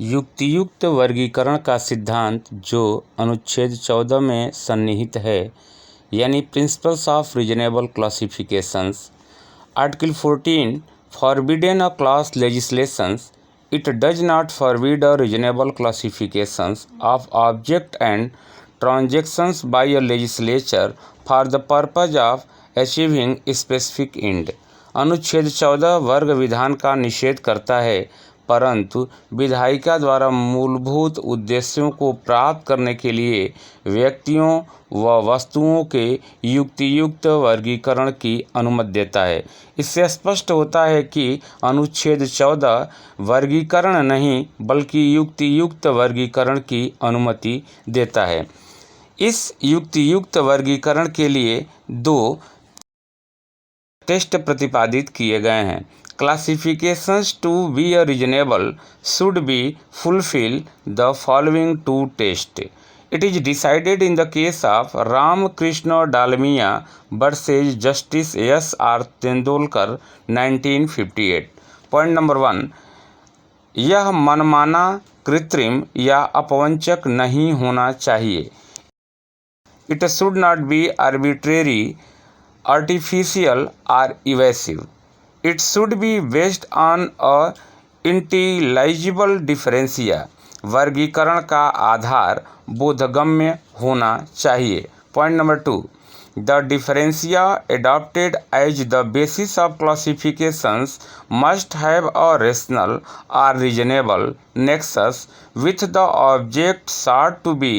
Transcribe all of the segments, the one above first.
युक्तियुक्त वर्गीकरण का सिद्धांत जो अनुच्छेद 14 में सन्निहित है, यानी principles of reasonable classifications. Article 14 forbidden a class legislations, it does not forbid a reasonable classifications of object and transactions by a legislature for the purpose of achieving specific end. अनुच्छेद 14 वर्ग विधान का निषेध करता है, परंतु विधायिका द्वारा मूलभूत उद्देश्यों को प्राप्त करने के लिए व्यक्तियों व वस्तुओं के युक्तियुक्त वर्गीकरण की अनुमति देता है। इससे स्पष्ट होता है कि अनुच्छेद 14 वर्गीकरण नहीं बल्कि युक्तियुक्त वर्गीकरण की अनुमति देता है। इस युक्तियुक्त वर्गीकरण के लिए दो टेस्ट प्रतिपादित किए गए हैं। Classifications to be a reasonable should be fulfill the following two tests. It is decided in the case of Ram Krishna Dalmia versus Justice S.R. Tendolkar 1958. Point number 1, यह मनमाना, कृत्रिम या अपवंचक नहीं होना चाहिए। It should not be arbitrary, artificial or evasive. It should be based on a intelligible differentia. वर्गीकरण का आधार बोधगम्य होना चाहिए। Point number 2, the differentia adopted as the basis of classifications must have a rational or reasonable nexus with the object sought to be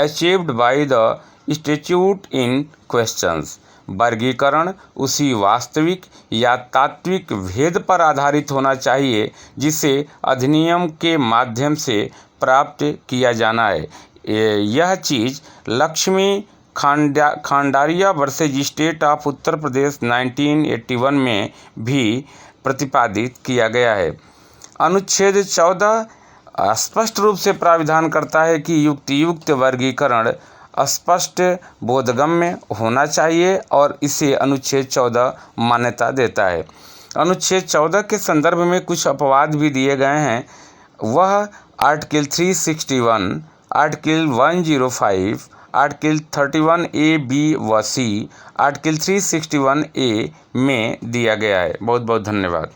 achieved by the statute in questions. वर्गीकरण उसी वास्तविक या तात्विक भेद पर आधारित होना चाहिए जिसे अधिनियम के माध्यम से प्राप्त किया जाना है। यह चीज़ Lakshmi खांडारिया versus state of Uttar Pradesh 1981 में भी प्रतिपादित किया गया है। अनुच्छेद 14 स्पष्ट रूप से प्राविधान करता है कि युक्तियुक्त वर्गीकरण स्पष्ट बोधगम्य होना चाहिए और इसे अनुच्छेद 14 मान्यता देता है। अनुच्छेद 14 के संदर्भ में कुछ अपवाद भी दिए गए हैं। वह article 361, article 105, article 31A, B व C, आर्टिकल 361A में दिया गया है। बहुत बहुत धन्यवाद।